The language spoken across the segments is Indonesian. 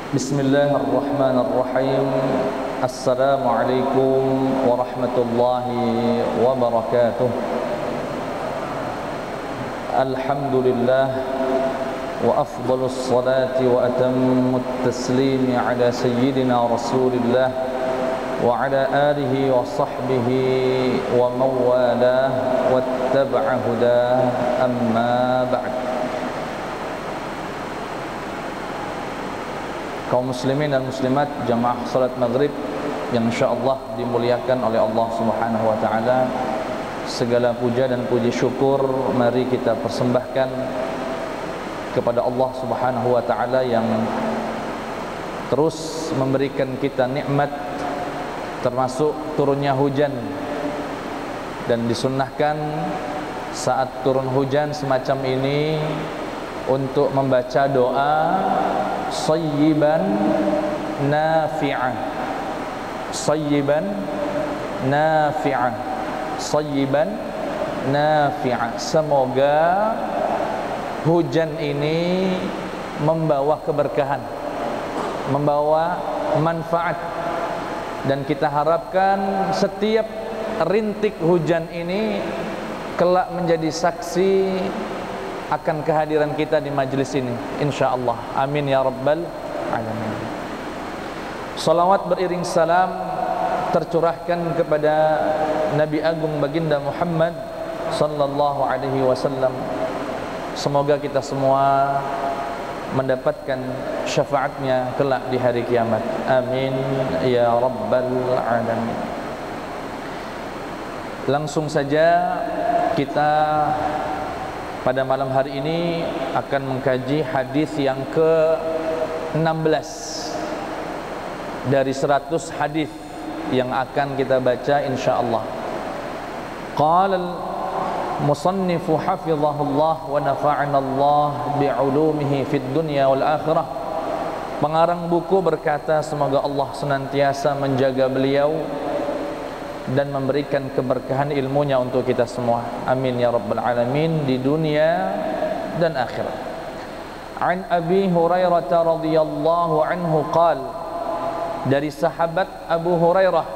Bismillahirrahmanirrahim. Assalamualaikum warahmatullahi wabarakatuh. Alhamdulillah wa afdalus salati wa atammut taslimi ala sayyidina Rasulillah wa ala alihi wa sahbihi wa mawalah wattaba'a hudah, amma ba'd. Kaum muslimin dan muslimat jamaah salat maghrib yang insyaallah dimuliakan oleh Allah Subhanahu wa taala, segala puja dan puji syukur mari kita persembahkan kepada Allah Subhanahu wa taala yang terus memberikan kita nikmat termasuk turunnya hujan, dan disunnahkan saat turun hujan semacam ini untuk membaca doa sayyiban nafi'ah, sayyiban nafi'ah, sayyiban nafi'ah. Semoga hujan ini membawa keberkahan, membawa manfaat, dan kita harapkan setiap rintik hujan ini kelak menjadi saksi akan kehadiran kita di majlis ini insyaallah. Amin ya rabbal alamin. Salawat beriring salam tercurahkan kepada Nabi Agung Baginda Muhammad sallallahu alaihi wasallam. Semoga kita semua mendapatkan syafaatnya kelak di hari kiamat. Amin ya rabbal alamin. Langsung saja kita pada malam hari ini akan mengkaji hadis yang ke-16 dari 100 hadis yang akan kita baca insyaallah. Qala al-musannifu hafizahullah wa nafa'ana Allah bi'ulumihi fid dunya wal akhirah. Pengarang buku berkata, semoga Allah senantiasa menjaga beliau dan memberikan keberkahan ilmunya untuk kita semua. Amin ya rabbal alamin, di dunia dan akhirat. An Abi Hurairah radhiyallahu anhu qala, dari sahabat Abu Hurairah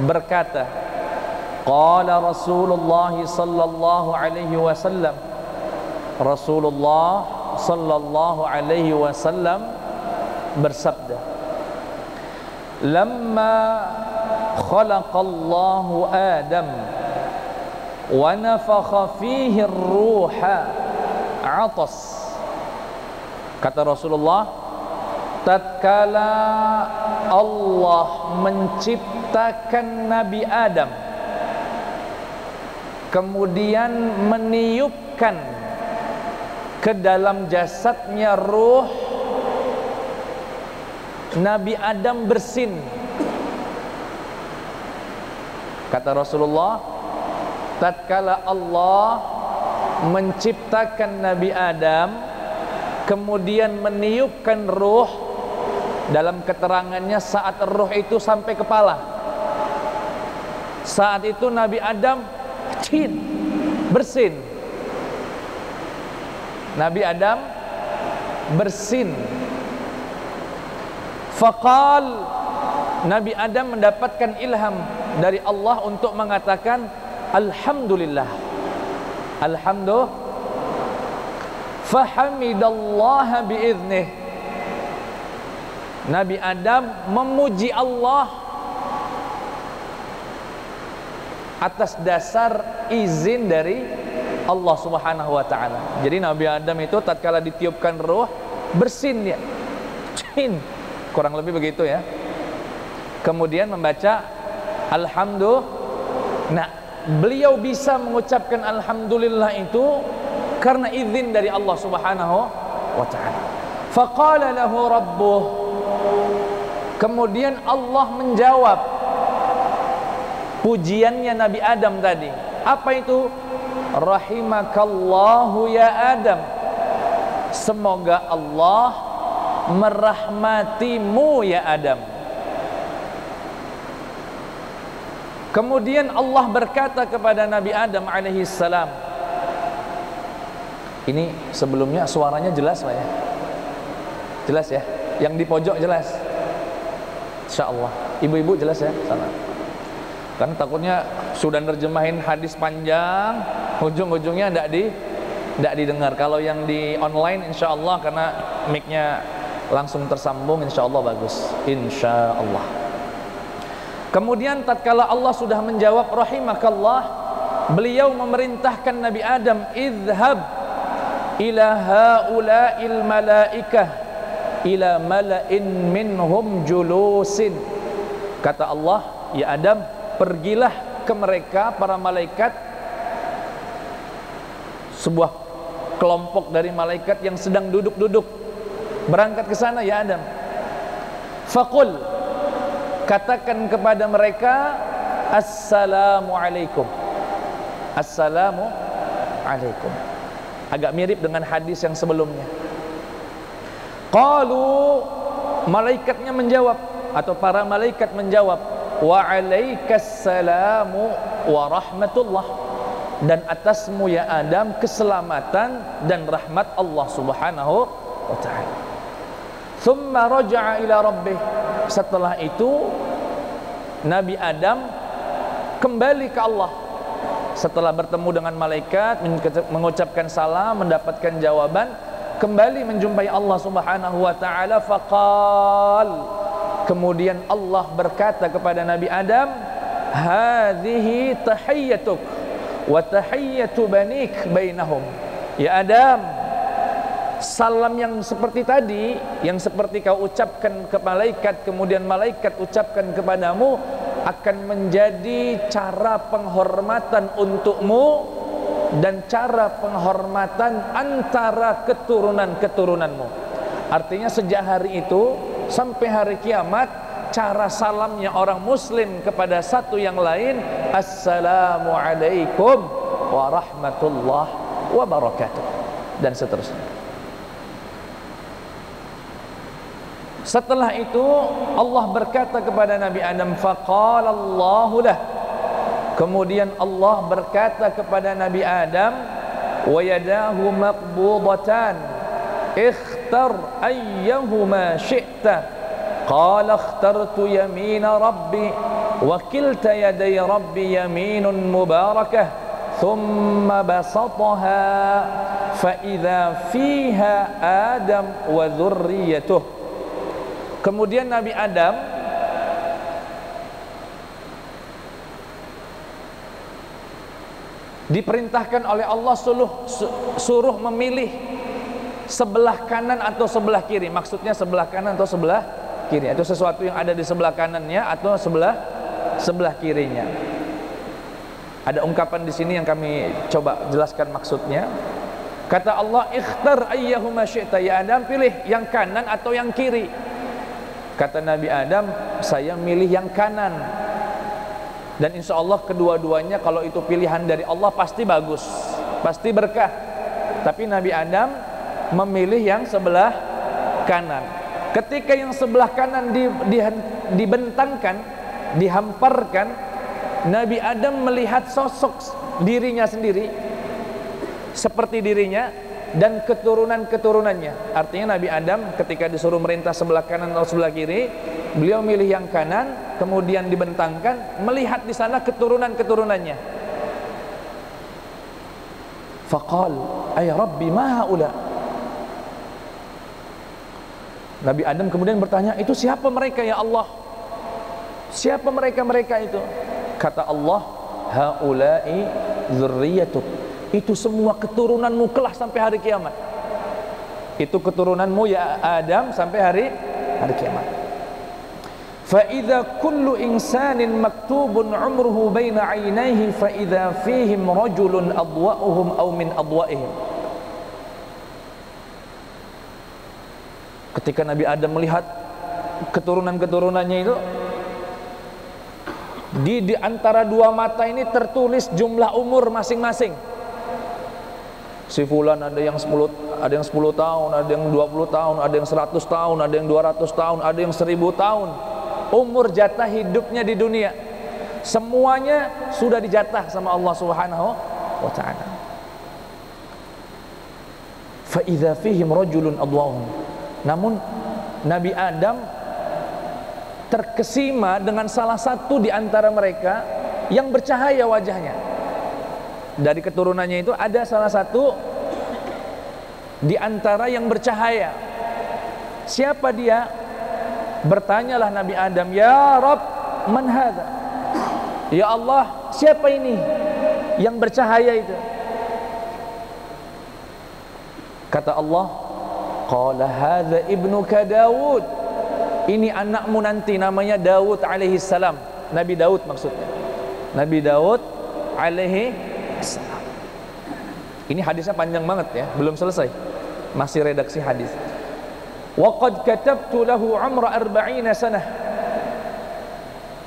berkata, qala Rasulullah sallallahu alaihi wasallam, Rasulullah sallallahu alaihi wasallam bersabda, lamma khalaqallahu Adam wa nafakha fihi ar-ruha atas. Kata Rasulullah, tatkala Allah menciptakan Nabi Adam, kemudian meniupkan ke dalam jasadnya ruh, Nabi Adam bersin. Kata Rasulullah, tatkala Allah menciptakan Nabi Adam, kemudian meniupkan ruh, dalam keterangannya saat ruh itu sampai kepala, saat itu Nabi Adam bersin. Nabi Adam bersin. Faqal, Nabi Adam mendapatkan ilham dari Allah untuk mengatakan alhamdulillah, alhamdulillah. Fahamidallaha biiznih. Nabi Adam memuji Allah atas dasar izin dari Allah Subhanahu wa taala. Jadi Nabi Adam itu tatkala ditiupkan ruh, bersin dia. Kurang lebih begitu ya. Kemudian membaca alhamdulillah. Nah, beliau bisa mengucapkan alhamdulillah itu karena izin dari Allah Subhanahu wa taala. Faqala lahu rabbuh. Kemudian Allah menjawab pujiannya Nabi Adam tadi. Apa itu? Rahimakallahu ya Adam. Semoga Allah merahmatimu ya Adam. Kemudian Allah berkata kepada Nabi Adam alaihi salam. Ini sebelumnya suaranya jelas Pak ya? Jelas ya? Yang di pojok jelas. Insyaallah. Ibu-ibu jelas ya sana. Kan takutnya sudah nerjemahin hadis panjang, ujung-ujungnya tidak didengar. Kalau yang di online insyaallah karena mic-nya langsung tersambung insyaallah bagus. Insyaallah. Kemudian tatkala Allah sudah menjawab rahimakallah, beliau memerintahkan Nabi Adam, "Idhhab ila haula'il malaikah ila mala'in minhum julusin." Kata Allah, "Ya Adam, pergilah ke mereka para malaikat, sebuah kelompok dari malaikat yang sedang duduk-duduk. Berangkat ke sana ya Adam. Faqul, katakan kepada mereka, assalamu alaikum. Assalamu alaikum." Agak mirip dengan hadis yang sebelumnya. Qalu, malaikatnya menjawab, atau para malaikat menjawab, wa alaikassalamu wa rahmatullah, dan atasmu ya Adam keselamatan dan rahmat Allah subhanahu wa ta'ala. Thumma raja'a ila rabbih. Setelah itu Nabi Adam kembali ke Allah. Setelah bertemu dengan malaikat, mengucapkan salam, mendapatkan jawaban, kembali menjumpai Allah subhanahu wa ta'ala. Faqal, kemudian Allah berkata kepada Nabi Adam, hadhihi tahiyyatuk wa tahiyyatu banik bainahum. Ya Adam, salam yang seperti tadi, yang seperti kau ucapkan ke malaikat, kemudian malaikat ucapkan kepadamu, akan menjadi cara penghormatan untukmu dan cara penghormatan antara keturunan-keturunanmu. Artinya sejak hari itu sampai hari kiamat, cara salamnya orang muslim kepada satu yang lain, assalamu alaikum warahmatullahi wabarakatuh, dan seterusnya. Setelah itu Allah berkata kepada Nabi Adam, faqala Allahu lah. Kemudian Allah berkata kepada Nabi Adam, wa yadahu maqbudatan ikhtar ayyahuma syi'ta. Qala ikhtartu yamina rabbi wa kilta yaday rabbi yaminun mubarakah. Thumma basataha fa idza fiha Adam wa dhurriyyatuh. Kemudian Nabi Adam diperintahkan oleh Allah suruh memilih sebelah kanan atau sebelah kiri. Maksudnya sebelah kanan atau sebelah kiri, atau sesuatu yang ada di sebelah kanannya atau sebelah kirinya. Ada ungkapan di sini yang kami coba jelaskan maksudnya. Kata Allah, ikhtar ayyahuma syi'ta, ya Adam, pilih yang kanan atau yang kiri. Kata Nabi Adam, saya milih yang kanan. Dan insya Allah kedua-duanya kalau itu pilihan dari Allah pasti bagus, pasti berkah. Tapi Nabi Adam memilih yang sebelah kanan. Ketika yang sebelah kanan dibentangkan, dihamparkan, Nabi Adam melihat sosok dirinya sendiri seperti dirinya dan keturunan-keturunannya. Artinya Nabi Adam ketika disuruh merintah sebelah kanan atau sebelah kiri, beliau milih yang kanan, kemudian dibentangkan, melihat di sana keturunan-keturunannya. Faqal, ay Rabbi ma haula. Nabi Adam kemudian bertanya, itu siapa mereka ya Allah? Siapa mereka itu? Kata Allah, haula'i dzurriyyatuk. Itu semua keturunanmu kelak sampai hari kiamat. Itu keturunanmu ya Adam sampai hari kiamat. Fa idza kullu insanin maktubun umruhu baina 'ainaihi fa idza fihim rajulun adwa'uhum aw min adwa'ihim. Ketika Nabi Adam melihat keturunan-keturunannya itu, di antara dua mata ini tertulis jumlah umur masing-masing. Si fulan ada yang 10 tahun, ada yang 20 tahun, ada yang 100 tahun, ada yang 200 tahun, ada yang 1000 tahun. Umur jatah hidupnya di dunia semuanya sudah dijatah sama Allah Subhanahu wa ta'ala. Fa idza fihim rajulun adwa'uhum. Namun Nabi Adam terkesima dengan salah satu di antara mereka yang bercahaya wajahnya. Dari keturunannya itu ada salah satu di antara yang bercahaya. Siapa dia? Bertanyalah Nabi Adam, "Ya Rabb, man hadha?" Ya Allah, siapa ini yang bercahaya itu? Kata Allah, "Qala hadza ibnuka Daud." Ini anakmu nanti, namanya Daud alaihi salam. Nabi Daud maksudnya. Nabi Daud alaihi salam. Ini hadisnya panjang banget ya, belum selesai. Masih redaksi hadis. Wa qad katabtu lahu umra 40 sanah.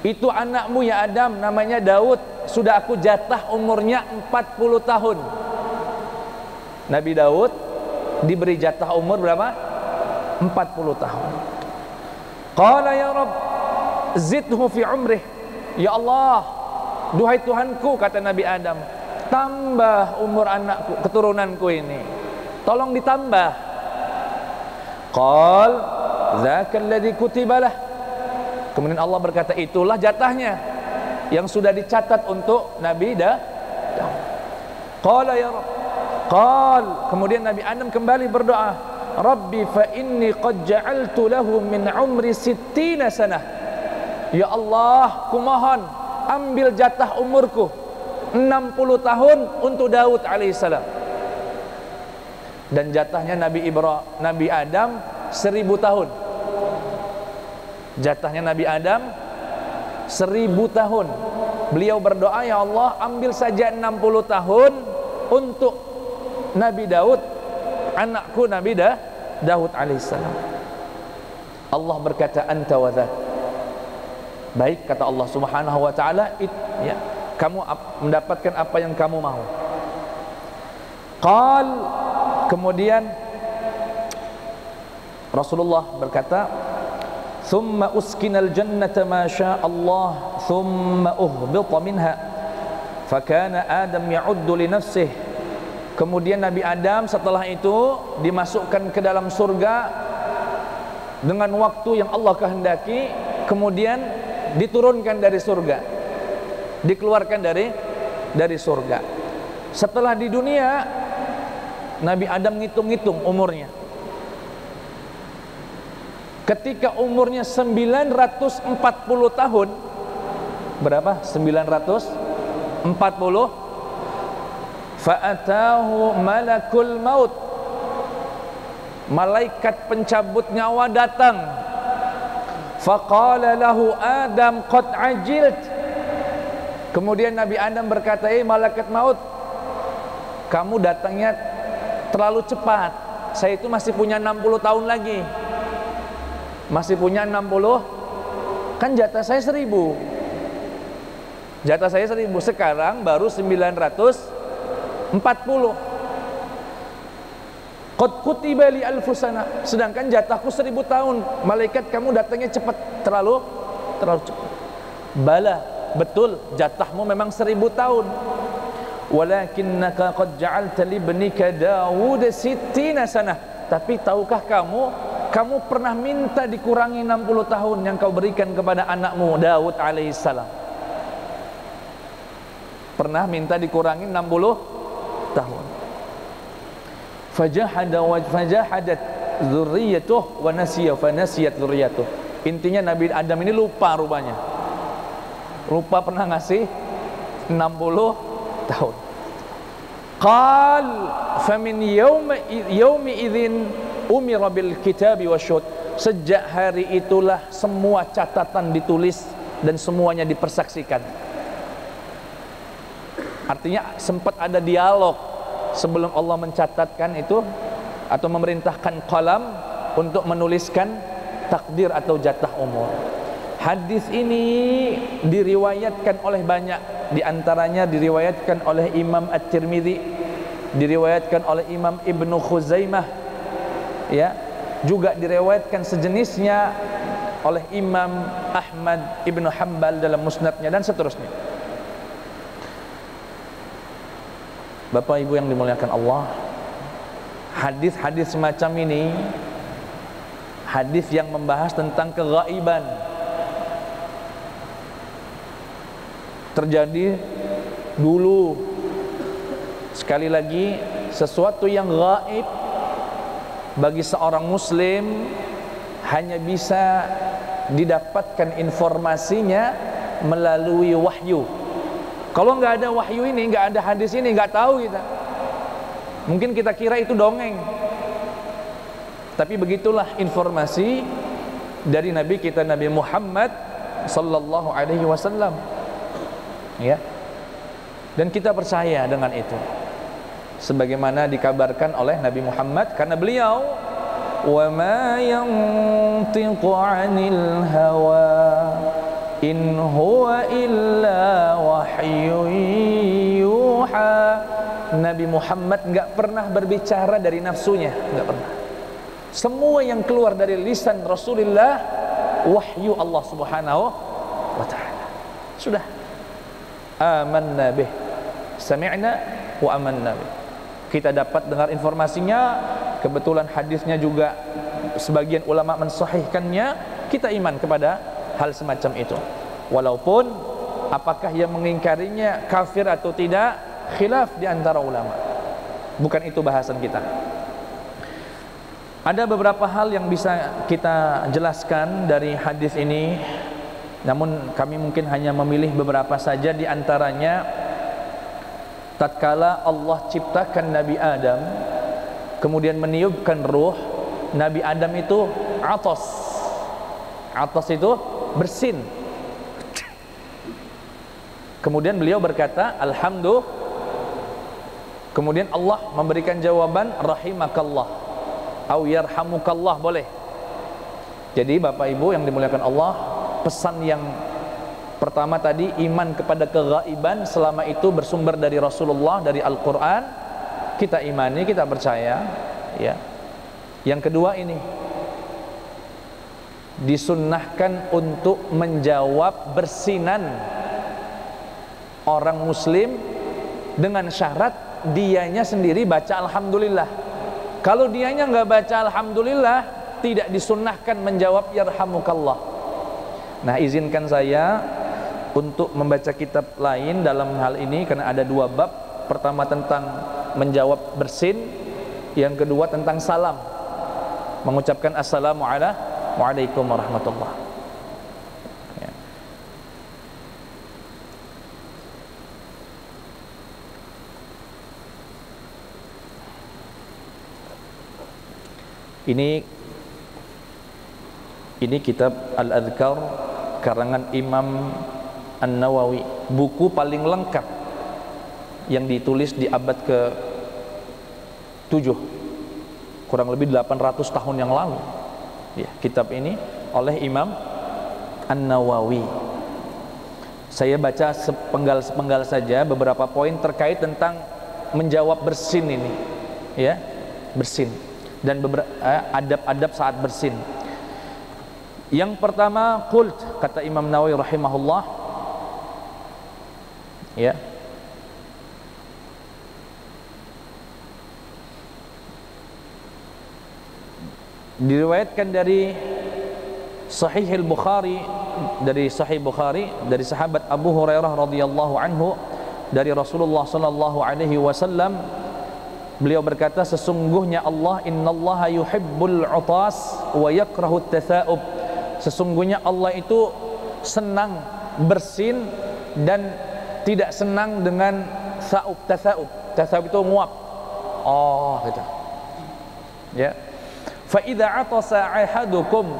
Itu anakmu ya Adam, namanya Daud, sudah aku jatah umurnya 40 tahun. Nabi Daud diberi jatah umur berapa? 40 tahun. Qala ya Rabb, zidhu fi umrih. Ya Allah, duhai Tuhanku, kata Nabi Adam, tambah umur anakku, keturunanku ini, tolong ditambah. Qal dzaka alladhi kutiba lah. Kemudian Allah berkata, itulah jatahnya yang sudah dicatat untuk Nabi Daud. Qala ya Rabb. Qal, kemudian Nabi Adam kembali berdoa, Rabbi fa inni qad ja'altu lahu min umri 60 sanah. Ya Allah, kumohon ambil jatah umurku 60 tahun untuk Daud alaihissalam. Dan jatahnya Nabi Adam 1000 tahun. Jatahnya Nabi Adam 1000 tahun. Beliau berdoa, ya Allah, ambil saja 60 tahun untuk Nabi Daud, anakku Nabi Daud alaihissalam. Allah berkata, anta wa dzak. Baik, kata Allah subhanahu wa ta'ala, ya, kamu mendapatkan apa yang kamu mau. Qal, kemudian Rasulullah berkata, thumma uskinal jannata ma syaa Allah thumma uhbita minha fakana Adam ya'uddu li nafsihi. Kemudian Nabi Adam setelah itu dimasukkan ke dalam surga dengan waktu yang Allah kehendaki, kemudian diturunkan dari surga, dikeluarkan dari surga. Setelah di dunia, Nabi Adam ngitung-ngitung umurnya. Ketika umurnya 940 tahun, berapa? 940. Fa'atahu malakul maut. Malaikat pencabut nyawa datang. Faqala lahu Adam qad ajilt. Kemudian Nabi Adam berkata, malaikat maut, kamu datangnya terlalu cepat. Saya itu masih punya 60 tahun lagi. Masih punya 60. Kan jatah saya 1000. Jatah saya 1000. Sekarang baru 940. Qad kutiba li alfusana. Sedangkan jatahku 1000 tahun. Malaikat, kamu datangnya cepat, terlalu cepat. Bala, betul, jatahmu memang 1000 tahun. Walakinnaka qad ja'alta li ibnika Daud 60 sanah. Tapi tahukah kamu pernah minta dikurangi 60 tahun yang kau berikan kepada anakmu Daud alaihissalam. Pernah minta dikurangi 60 tahun. Fajahadat dzurriyyatuh wa nasiyat dzurriyyatuh. Intinya Nabi Adam ini lupa rupanya. Lupa pernah ngasih 60 tahun. Qal famin yaumi idzin umira bil kitabi wasyhud. Sejak hari itulah semua catatan ditulis dan semuanya dipersaksikan. Artinya sempat ada dialog sebelum Allah mencatatkan itu atau memerintahkan qalam untuk menuliskan takdir atau jatah umur. Hadis ini diriwayatkan oleh banyak, di antaranya diriwayatkan oleh Imam At-Tirmidzi, diriwayatkan oleh Imam Ibnu Khuzaimah, ya, juga diriwayatkan sejenisnya oleh Imam Ahmad Ibnu Hanbal dalam musnadnya dan seterusnya. Bapak Ibu yang dimuliakan Allah, hadis-hadis semacam ini hadis yang membahas tentang keghaiban. Terjadi dulu. Sekali lagi, sesuatu yang gaib bagi seorang muslim hanya bisa didapatkan informasinya melalui wahyu. Kalau nggak ada wahyu ini, nggak ada hadis ini, nggak tahu kita. Mungkin kita kira itu dongeng, tapi begitulah informasi dari Nabi kita, Nabi Muhammad sallallahu alaihi wasallam, ya. Dan kita percaya dengan itu, sebagaimana dikabarkan oleh Nabi Muhammad, karena beliau wa ma yantiqu 'anil hawa in huwa illa wahyun yuha. Nabi Muhammad enggak pernah berbicara dari nafsunya, enggak pernah. Semua yang keluar dari lisan Rasulullah wahyu Allah Subhanahu wa taala. Sudah. Amanna bih. Sami'na wa amanna bih. Kita dapat dengar informasinya, kebetulan hadisnya juga sebagian ulama mensahihkannya, kita iman kepada hal semacam itu. Walaupun apakah yang mengingkarinya kafir atau tidak, khilaf di antara ulama. Bukan itu bahasan kita. Ada beberapa hal yang bisa kita jelaskan dari hadis ini, namun kami mungkin hanya memilih beberapa saja. Di antaranya, tatkala Allah ciptakan Nabi Adam, kemudian meniupkan ruh, Nabi Adam itu atas. Atas itu bersin. Kemudian beliau berkata alhamdulillah. Kemudian Allah memberikan jawaban rahimakallah au yarhamukallah, boleh. Jadi Bapak Ibu yang dimuliakan Allah, pesan yang pertama tadi, iman kepada keghaiban, selama itu bersumber dari Rasulullah, dari Al-Quran, kita imani, kita percaya, ya. Yang kedua ini, disunnahkan untuk menjawab bersinan orang muslim dengan syarat dianya sendiri baca alhamdulillah. Kalau dianya nggak baca alhamdulillah, tidak disunnahkan menjawab yarhamukallah. Nah, izinkan saya untuk membaca kitab lain dalam hal ini, karena ada dua bab. Pertama tentang menjawab bersin, yang kedua tentang salam, mengucapkan assalamualaikum warahmatullah. Ya. Ini kitab Al-Adhkar karangan Imam An-Nawawi, buku paling lengkap yang ditulis di abad ke-7, kurang lebih 800 tahun yang lalu. Ya, kitab ini oleh Imam An-Nawawi. Saya baca sepenggal-sepenggal saja beberapa poin terkait tentang menjawab bersin ini, ya, bersin dan adab-adab saat bersin. Yang pertama, qult, kata Imam Nawawi rahimahullah, ya, diriwayatkan dari Sahih Al-Bukhari, dari Sahih Bukhari, dari sahabat Abu Hurairah radhiyallahu anhu, dari Rasulullah sallallahu alaihi wasallam, beliau berkata, sesungguhnya Allah, innallaha yuhibbul utas wa yakrahu at-tatha'ub. Sesungguhnya Allah itu senang bersin dan tidak senang dengan sa'ub, tatha'ub. Tatha'ub itu nguap. Oh, gitu. Ya. Fa idza atasa ahadukum,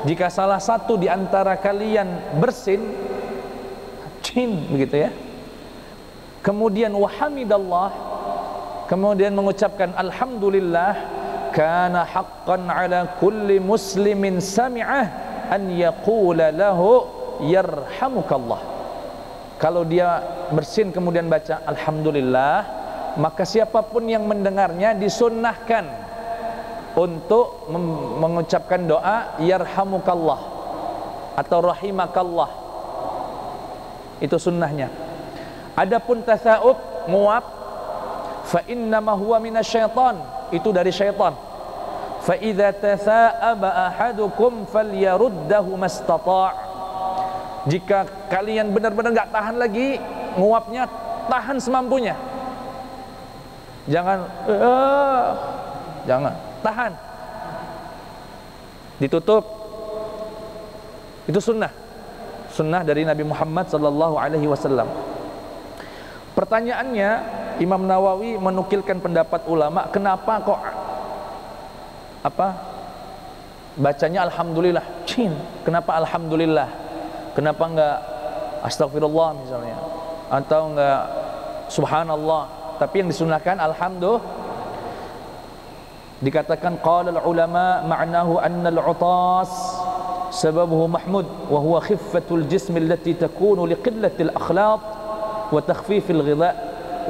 jika salah satu di antara kalian bersin, begitu ya. Kemudian wahamidallah, kemudian mengucapkan alhamdulillah, kana haqqan ala kulli muslimin sami'ah an yaqula lahu yarhamukallah. Kalau dia bersin kemudian baca alhamdulillah, maka siapapun yang mendengarnya disunnahkan untuk mengucapkan doa yarhamukallah atau rahimakallah. Itu sunnahnya. Adapun tatha'ub, nguap, fa innama huwa minasyaitan, itu dari syaitan. fa idza tatha'aba ahadukum falyaruddahu mastata'. Jika kalian benar-benar enggak tahan lagi nguapnya, tahan semampunya. Jangan tahan, ditutup. Itu sunnah dari Nabi Muhammad sallallahu alaihi wasallam. Pertanyaannya, Imam Nawawi menukilkan pendapat ulama, kenapa kok bacanya alhamdulillah? Kenapa alhamdulillah? Kenapa enggak astagfirullah misalnya, atau enggak subhanallah? Tapi yang disunahkan alhamdulillah. Dikatakan qala ulama ma'nahu anna al-'utas sababuhu mahmud wa huwa khiffatul jism allati takunu liqillatil akhlaq wa takhfifil ghidha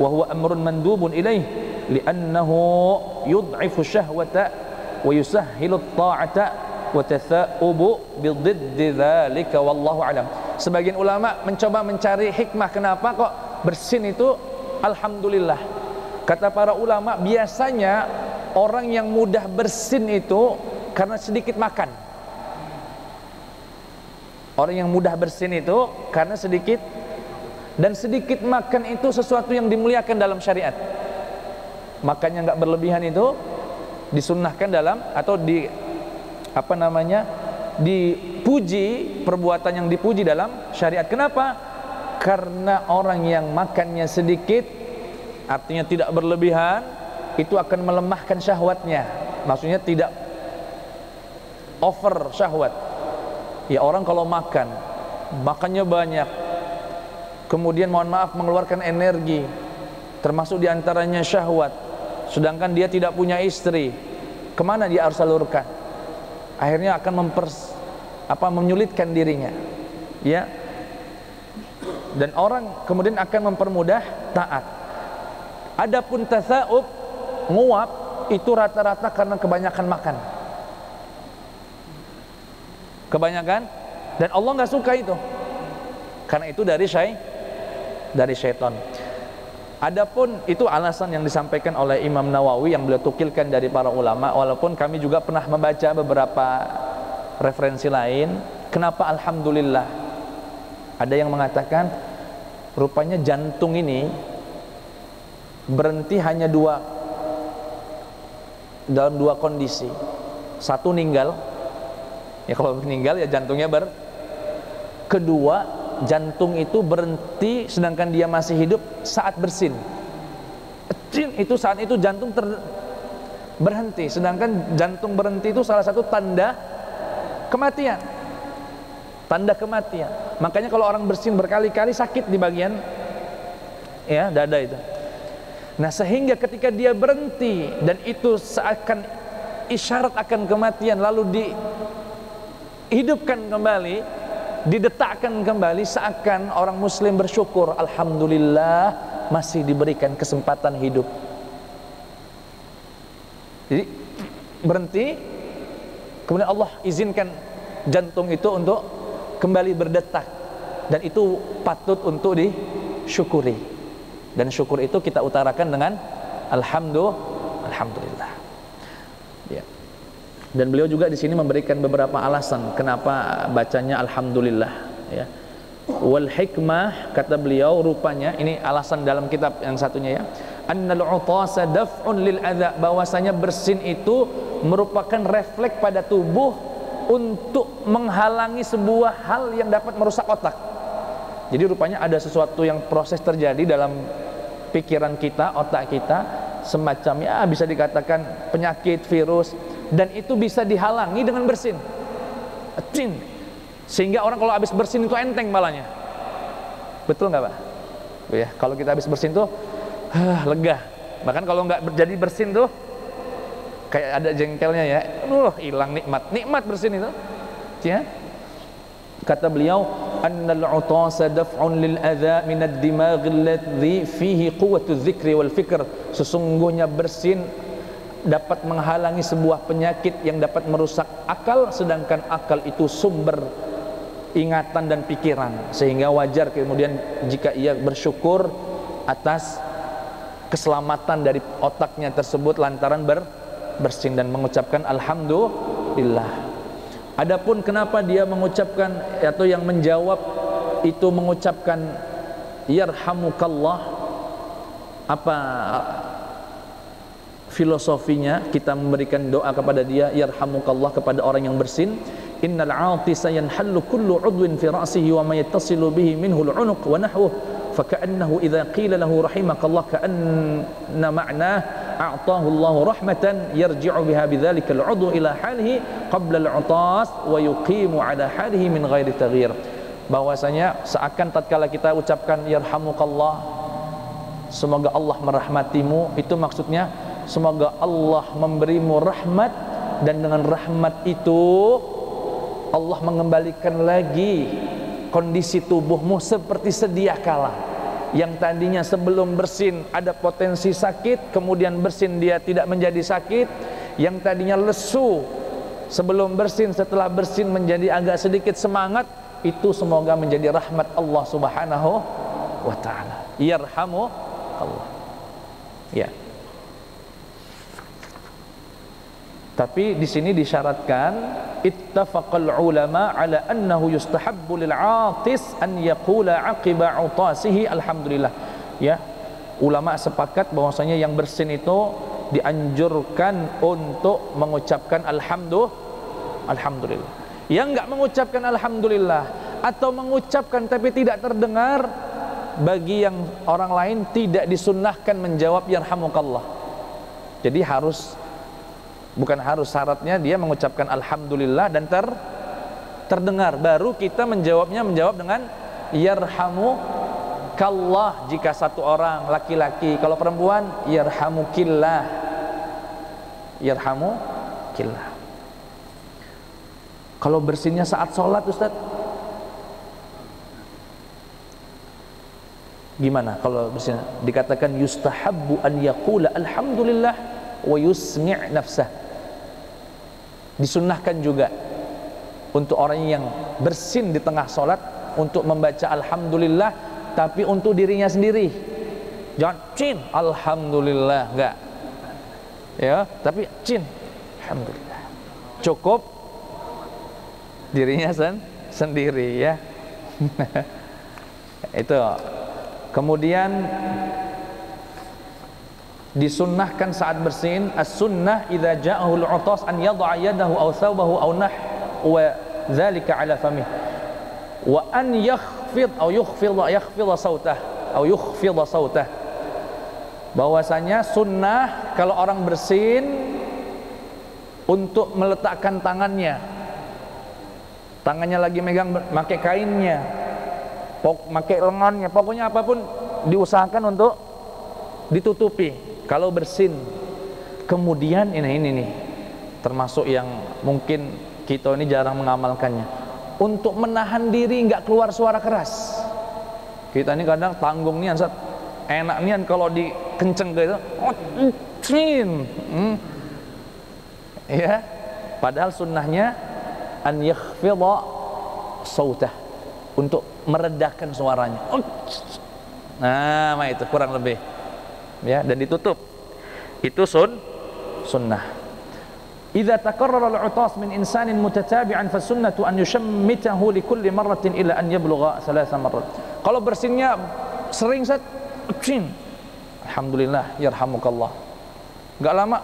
wa huwa amrun mandubun ilayh li'annahu yud'ifu syahwata wa yusahhilu at-ta'ata wa tatha'ubu bididdi dzalika wallahu alam. Sebagian ulama mencoba mencari hikmah kenapa kok bersin itu alhamdulillah. Kata para ulama, biasanya orang yang mudah bersin itu karena sedikit makan. Orang yang mudah bersin itu karena sedikit, dan sedikit makan itu sesuatu yang dimuliakan dalam syariat. Makanya nggak berlebihan itu disunnahkan dalam, atau dipuji, perbuatan yang dipuji dalam syariat. Kenapa? Karena orang yang makannya sedikit, artinya tidak berlebihan, itu akan melemahkan syahwatnya. Maksudnya tidak over syahwat. Ya, orang kalau makannya banyak, kemudian mohon maaf mengeluarkan energi, termasuk diantaranya syahwat, sedangkan dia tidak punya istri, kemana dia harus salurkan? Akhirnya akan menyulitkan dirinya, ya. Dan orang kemudian akan mempermudah taat. Adapun tatha'ub, nguap, itu rata-rata karena kebanyakan makan. Kebanyakan, dan Allah nggak suka itu. Karena itu dari syaitan. Adapun itu alasan yang disampaikan oleh Imam Nawawi yang beliau tukilkan dari para ulama, walaupun kami juga pernah membaca beberapa referensi lain. Kenapa alhamdulillah? Ada yang mengatakan rupanya jantung ini berhenti hanya dalam dua kondisi. Satu, ninggal. Ya, kalau meninggal ya jantungnya kedua, jantung itu berhenti sedangkan dia masih hidup saat bersin. Itu saat itu jantung berhenti, sedangkan jantung berhenti itu salah satu tanda kematian. Tanda kematian. Makanya kalau orang bersin berkali-kali sakit di bagian dada itu. Nah, sehingga ketika dia berhenti dan itu seakan isyarat akan kematian, lalu dihidupkan kembali, didetakkan kembali, seakan orang muslim bersyukur, alhamdulillah masih diberikan kesempatan hidup. Jadi berhenti, kemudian Allah izinkan jantung itu untuk kembali berdetak, dan itu patut untuk disyukuri. Dan syukur itu kita utarakan dengan alhamdulillah. Ya. Dan beliau juga di sini memberikan beberapa alasan kenapa bacanya alhamdulillah, ya. Wal hikmah, kata beliau, rupanya ini alasan dalam kitab yang satunya, ya. Annal utasa daf'un lil adza, bahwasanya bersin itu merupakan refleks pada tubuh untuk menghalangi sebuah hal yang dapat merusak otak. Jadi rupanya ada sesuatu yang proses terjadi dalam pikiran kita, otak kita, semacam bisa dikatakan penyakit, virus, dan itu bisa dihalangi dengan bersin. Sehingga orang kalau habis bersin itu enteng malahnya. Betul nggak, Pak? Ya, kalau kita habis bersin tuh lega. Bahkan kalau nggak jadi bersin tuh kayak ada jengkelnya, ya. Hilang nikmat bersin itu. Ya. Kata beliau, annal utasa daf'un lil adza min ad-dimagh alladhi fihi quwwatu dzikri wal fikr. Sesungguhnya bersin dapat menghalangi sebuah penyakit yang dapat merusak akal, sedangkan akal itu sumber ingatan dan pikiran, sehingga wajar kemudian jika ia bersyukur atas keselamatan dari otaknya tersebut lantaran bersin dan mengucapkan alhamdulillah. Adapun kenapa dia mengucapkan atau yang menjawab itu mengucapkan yarhamukallah, apa filosofinya kita memberikan doa kepada dia yarhamukallah kepada orang yang bersin? Innal 'atisa yanhallu kullu 'udwin fi ra'sihi wa ma yattasilu bihi minhu al-'unuq wa nahwuhu faka'annahu idza qila lahu rahimakallah ka'anna ma'nah a'tahu Allah rahmatan yarji'u biha bidzalika al-'udwu ila halihi qabla al-'utas wa yuqimu 'ala halihi min ghairi taghyir. Bahwasanya seakan tatkala kita ucapkan yarhamukallah, semoga Allah merahmatimu, itu maksudnya semoga Allah memberimu rahmat, dan dengan rahmat itu Allah mengembalikan lagi kondisi tubuhmu seperti sedia kala. Yang tadinya sebelum bersin ada potensi sakit, kemudian bersin dia tidak menjadi sakit. Yang tadinya lesu sebelum bersin, setelah bersin menjadi agak sedikit semangat. Itu semoga menjadi rahmat Allah Subhanahu wa ta'ala. Yarhamu Allah. Ya. Tapi di sini disyaratkan ittafaqal ulama ala annahu yustahabbu lil 'atis an yaqula 'aqiba 'utasihi alhamdulillah. Ya, ulama sepakat bahwasanya yang bersin itu dianjurkan untuk mengucapkan alhamdulillah. Yang enggak mengucapkan alhamdulillah atau mengucapkan tapi tidak terdengar, bagi yang orang lain tidak disunnahkan menjawab yarhamukallah. Jadi syaratnya dia mengucapkan alhamdulillah dan terdengar, baru kita menjawab dengan yarhamukallah jika satu orang laki-laki. Kalau perempuan yarhamukillah. Kalau bersinnya saat sholat, Ustaz, gimana kalau bersinnya? Dikatakan yustahabbu an yaqula alhamdulillah wa yusmi' nafsah. Disunnahkan juga untuk orang yang bersin di tengah sholat untuk membaca alhamdulillah, tapi untuk dirinya sendiri. Jangan cin alhamdulillah, enggak. Ya, tapi cin alhamdulillah. Cukup dirinya sendiri, ya. Itu. Kemudian disunnahkan saat bersin, as-sunnah idza ja'ahu al-'utas an yad'a yadahu aw thawbahu aw nahwa dzalika 'ala famih wa an yakhfid sautah. Bahwasanya sunnah kalau orang bersin untuk meletakkan tangannya lagi megang, pakai kainnya, pakai lengannya, pokoknya apapun diusahakan untuk ditutupi kalau bersin. Kemudian ini nih termasuk yang mungkin kita ini jarang mengamalkannya, untuk menahan diri nggak keluar suara keras. Kita ini kadang tanggung nian, enak nian kalau dikenceng gitu, ya, padahal sunnahnya an yakhfidha sautah, untuk meredakan suaranya. Nah, itu kurang lebih, ya, dan ditutup. Itu sunnah. Idza takarrara al-'utas min insanin mutatabi'an fa sunnatu an yushammitahu li kulli marratin ila an yablugha 3 marrat. Kalau bersinnya sering, alhamdulillah yarhamukallah. Enggak lama,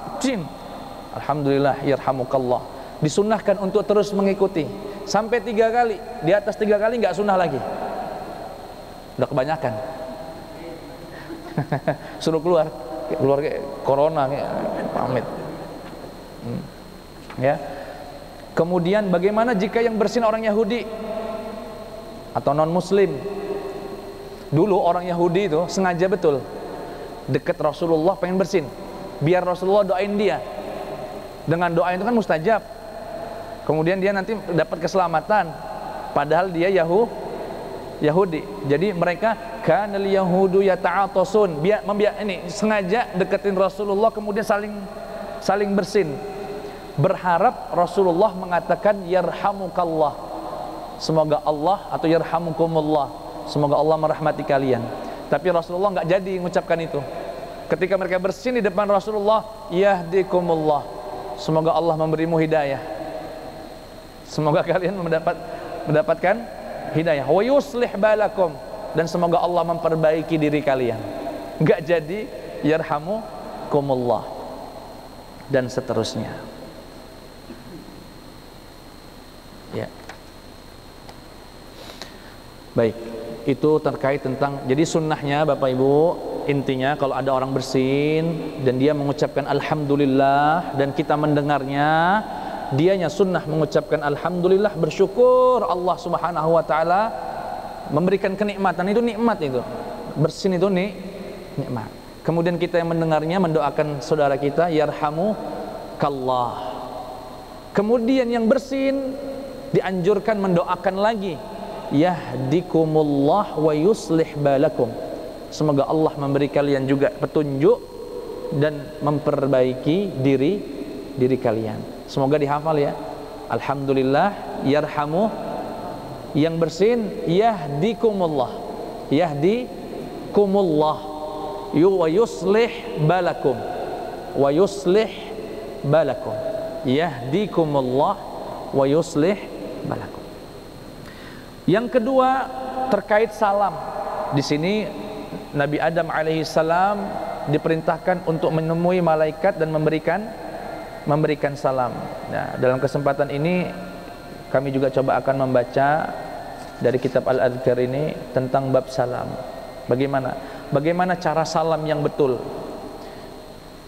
alhamdulillah yarhamukallah. Disunnahkan untuk terus mengikuti sampai 3 kali. Di atas 3 kali nggak sunnah lagi, udah kebanyakan. Suruh keluar kayak corona, pamit. Ya. Kemudian bagaimana jika yang bersin orang Yahudi atau non Muslim? Dulu orang Yahudi itu sengaja betul dekat Rasulullah pengen bersin, biar Rasulullah doain dia. Dengan doa itu kan mustajab. Kemudian dia nanti dapat keselamatan, padahal dia Yahudi. Jadi mereka kanal yahudu yata'atasun, ini sengaja deketin Rasulullah, kemudian saling bersin, berharap Rasulullah mengatakan yarhamukallah, semoga Allah, atau yarhamukumullah, semoga Allah merahmati kalian. Tapi Rasulullah nggak jadi mengucapkan itu. Ketika mereka bersin di depan Rasulullah, yahdikumullah, semoga Allah memberimu hidayah. Semoga kalian mendapatkan hidayah. Wa yuslih balakum, dan semoga Allah memperbaiki diri kalian. Enggak jadi yarhamukumullah dan seterusnya. Ya. Baik, itu terkait tentang, jadi sunnahnya Bapak Ibu, intinya kalau ada orang bersin dan dia mengucapkan alhamdulillah dan kita mendengarnya, dianya sunnah mengucapkan alhamdulillah, bersyukur Allah Subhanahu wa taala memberikan kenikmatan. Itu nikmat, itu bersin itu nikmat. Kemudian kita yang mendengarnya mendoakan saudara kita, yarhamukallah. Kemudian yang bersin dianjurkan mendoakan lagi, yahdikumullah wa yuslih balakum, semoga Allah memberi kalian juga petunjuk dan memperbaiki diri kalian. Semoga dihafal ya. Alhamdulillah, yarhamu, yang bersin yahdikumullah, yahdikumullah, wa yuslih balakum, wa yuslih balakum, yahdikumullah wa yuslih balakum. Yang kedua terkait salam. Di sini Nabi Adam alaihissalam diperintahkan untuk menemui malaikat dan memberikan salam. Nah, dalam kesempatan ini kami juga coba akan membaca dari kitab Al-Adhkar ini tentang bab salam. Bagaimana cara salam yang betul,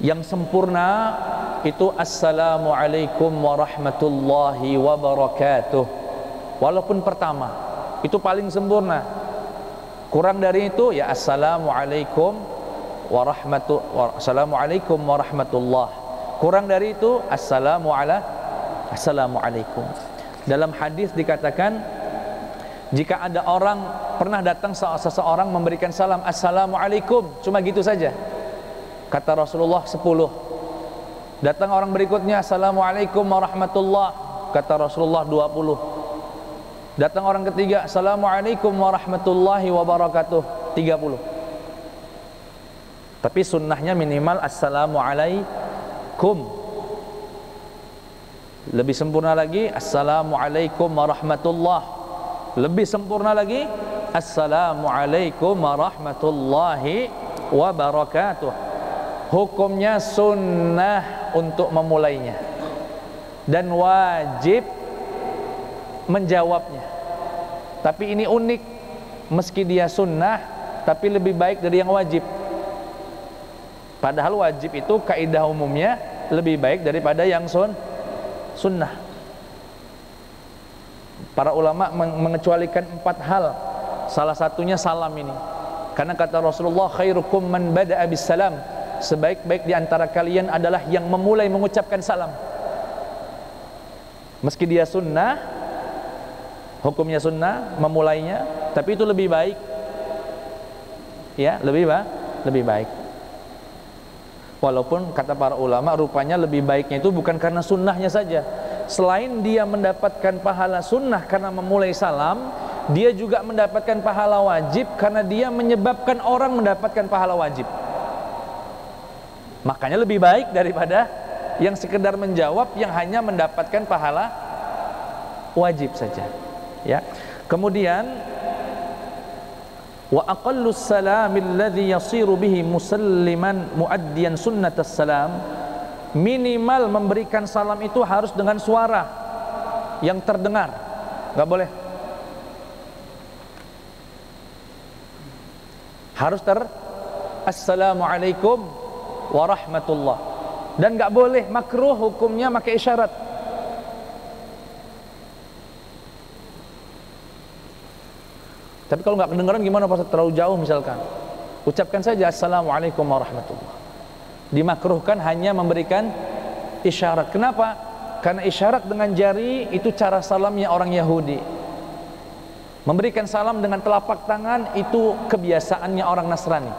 yang sempurna itu assalamualaikum warahmatullahi wabarakatuh. Walaupun pertama itu paling sempurna. Kurang dari itu ya assalamualaikum warahmatullah. Kurang dari itu assalamualaikum. Dalam hadis dikatakan, jika ada orang pernah datang seseorang memberikan salam assalamualaikum, cuma gitu saja, kata Rasulullah 10. Datang orang berikutnya assalamualaikum warahmatullah, kata Rasulullah 20. Datang orang ketiga assalamualaikum warahmatullahi wabarakatuh, 30. Tapi sunnahnya minimal assalamualaikum. Lebih sempurna lagi assalamualaikum warahmatullah. Lebih sempurna lagi assalamualaikum warahmatullahi wabarakatuh. Hukumnya sunnah untuk memulainya dan wajib menjawabnya. Tapi ini unik, meski dia sunnah tapi lebih baik dari yang wajib. Padahal wajib itu kaidah umumnya lebih baik daripada yang sunnah. Para ulama mengecualikan 4 hal, salah satunya salam ini. Karena kata Rasulullah, khairukum man bada'a bis salam, sebaik-baik di antara kalian adalah yang memulai mengucapkan salam. Meski dia sunnah, hukumnya sunnah memulainya, tapi itu lebih baik. Ya, lebih baik. Walaupun kata para ulama, rupanya lebih baiknya itu bukan karena sunnahnya saja. Selain dia mendapatkan pahala sunnah karena memulai salam, dia juga mendapatkan pahala wajib karena dia menyebabkan orang mendapatkan pahala wajib. Makanya lebih baik daripada yang sekedar menjawab yang hanya mendapatkan pahala wajib saja. Ya. Kemudian wa aqallus salamil ladzi yasiru bihi musalliman muaddiyan sunnatas salam, minimal memberikan salam itu harus dengan suara yang terdengar. Enggak boleh harus assalamualaikum warahmatullah, dan enggak boleh, makruh hukumnya pakai isyarat. Tapi kalau nggak kedengaran gimana pas terlalu jauh misalkan, ucapkan saja assalamualaikum warahmatullah. Dimakruhkan hanya memberikan isyarat. Kenapa? Karena isyarat dengan jari itu cara salamnya orang Yahudi. Memberikan salam dengan telapak tangan itu kebiasaannya orang Nasrani.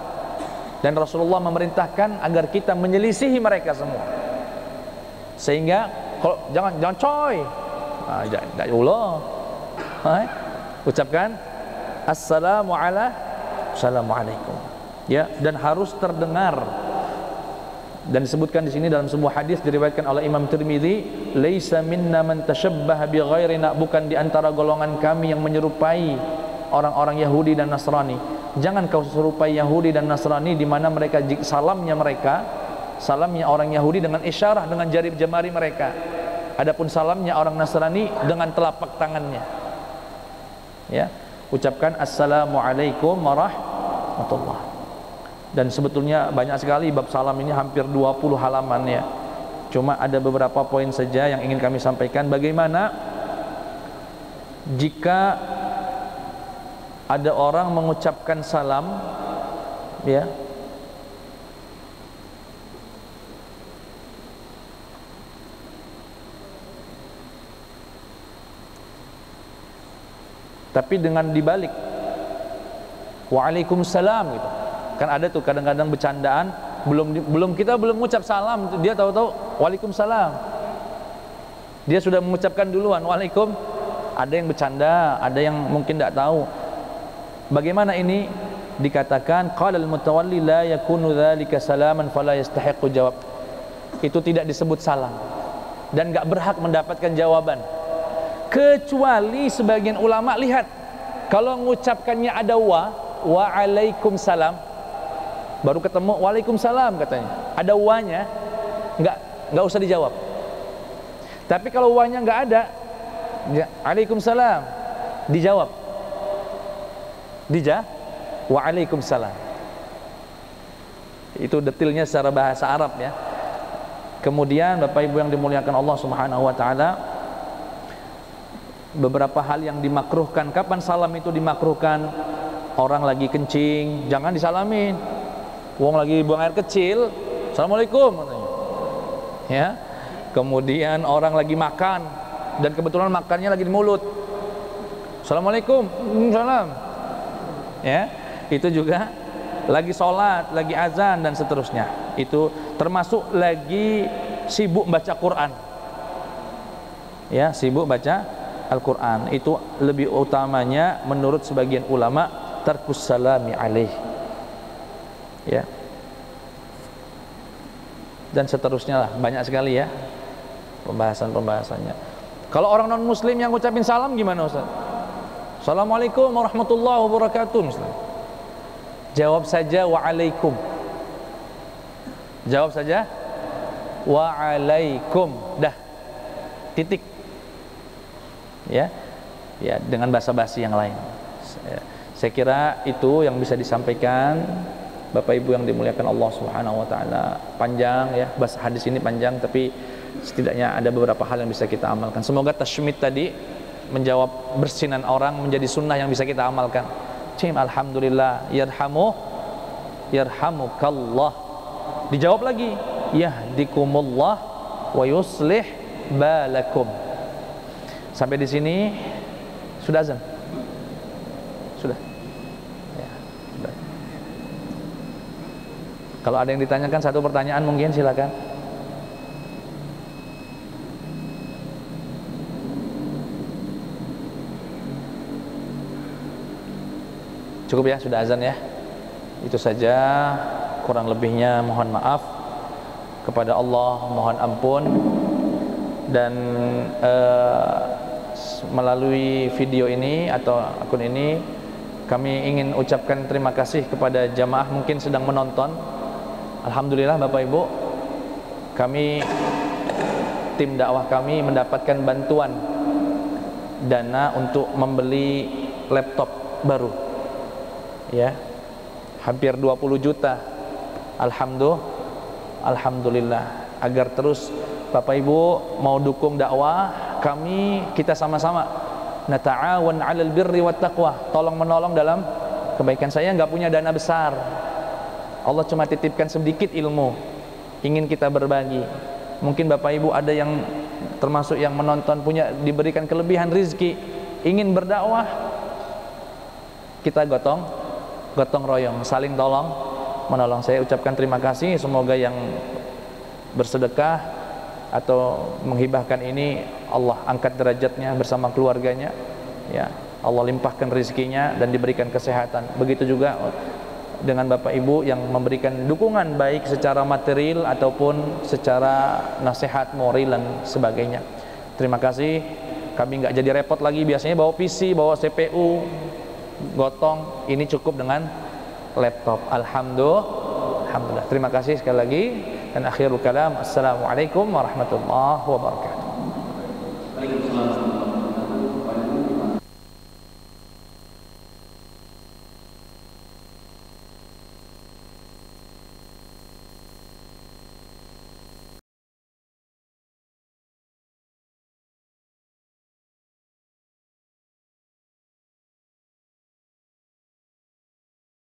Dan Rasulullah memerintahkan agar kita menyelisihi mereka semua. Sehingga kalau jangan coy. Jangan ulah. Ucapkan assalamualaikum, ya, dan harus terdengar Dan disebutkan di sini dalam sebuah hadis diriwayatkan oleh Imam Tirmidzi, "Laisa minna man tashabbaha bi ghairina", bukan di antara golongan kami yang menyerupai orang-orang Yahudi dan Nasrani. Jangan kau serupai Yahudi dan Nasrani di mana mereka salamnya orang Yahudi dengan isyarah dengan jari jemari mereka. Adapun salamnya orang Nasrani dengan telapak tangannya. Ya, ucapkan assalamualaikum warahmatullahi. Dan sebetulnya banyak sekali bab salam ini, hampir 20 halaman ya. Cuma ada beberapa poin saja yang ingin kami sampaikan. Bagaimana jika ada orang mengucapkan salam ya, tapi dengan dibalik waalaikumsalam gitu. Kan ada tuh kadang-kadang bercandaan, kita belum mengucap salam, dia tahu-tahu waalaikumsalam. Dia sudah mengucapkan duluan waalaikum. Ada yang bercanda, ada yang mungkin tidak tahu. Bagaimana ini? Dikatakan qala al-mutawalli la yakunu dzalika salaman fala yastahiqu jawab. Itu tidak disebut salam dan enggak berhak mendapatkan jawaban. Kecuali sebagian ulama lihat, kalau mengucapkannya ada waalaikumsalam, baru ketemu waalaikumsalam katanya, ada wa-nya, enggak usah dijawab. Tapi kalau wa-nya enggak ada, waalaikumsalam, dijawab. Waalaikumsalam. Itu detailnya secara bahasa Arab ya. Kemudian Bapak Ibu yang dimuliakan Allah Subhanahu wa taala, beberapa hal yang dimakruhkan. Kapan salam itu dimakruhkan? Orang lagi kencing, jangan disalamin. Wong lagi buang air kecil, assalamualaikum katanya. Ya. Kemudian orang lagi makan dan kebetulan makannya lagi di mulut, assalamualaikum, salam. Ya, itu juga lagi sholat, lagi azan dan seterusnya. Itu termasuk lagi sibuk baca Quran. Ya, sibuk baca Al-Quran. Itu lebih utamanya menurut sebagian ulama tarkus salami alaih. Ya. Dan seterusnya lah, banyak sekali ya pembahasannya. Kalau orang non muslim yang ngucapin salam gimana Ustaz? Assalamualaikum warahmatullahi wabarakatuh misalnya. Jawab saja waalaikum. Jawab saja waalaikum. Dah. Titik. Ya. Ya, dengan bahasa-basi yang lain. Saya kira itu yang bisa disampaikan Bapak Ibu yang dimuliakan Allah Subhanahu wa taala. Panjang ya, bahas hadis ini panjang, tapi setidaknya ada beberapa hal yang bisa kita amalkan. Semoga tasymid tadi menjawab bersinan orang menjadi sunnah yang bisa kita amalkan. Alhamdulillah, yarhamukallah. Dijawab lagi, yahdikumullah wa yuslih balakum. Sampai di sini sudah azan? Sudah. Ya, sudah. Kalau ada yang ditanyakan satu pertanyaan mungkin silakan. Cukup ya, sudah azan ya. Itu saja, kurang lebihnya mohon maaf kepada Allah, mohon ampun. Dan melalui video ini atau akun ini kami ingin ucapkan terima kasih kepada jamaah mungkin sedang menonton. Alhamdulillah Bapak Ibu, kami tim dakwah kami mendapatkan bantuan dana untuk membeli laptop baru. Ya, hampir 20 juta. Alhamdulillah, agar terus Bapak Ibu mau dukung dakwah kami, kita sama-sama nata'awan 'alal birri wat taqwa, tolong menolong dalam kebaikan. Saya enggak punya dana besar, Allah cuma titipkan sedikit ilmu, ingin kita berbagi. Mungkin Bapak Ibu ada yang termasuk yang menonton punya diberikan kelebihan rizki, ingin berdakwah, kita gotong royong, saling tolong menolong. Saya ucapkan terima kasih, semoga yang bersedekah atau menghibahkan ini Allah angkat derajatnya bersama keluarganya, ya Allah limpahkan rezekinya dan diberikan kesehatan. Begitu juga dengan Bapak Ibu yang memberikan dukungan baik secara material ataupun secara nasihat moral dan sebagainya. Terima kasih. Kami nggak jadi repot lagi, biasanya bawa PC, bawa CPU, gotong. Ini cukup dengan laptop. Alhamdulillah. Terima kasih sekali lagi. Dan akhirul kalam, assalamualaikum warahmatullahi wabarakatuh. Waalaikumsalam.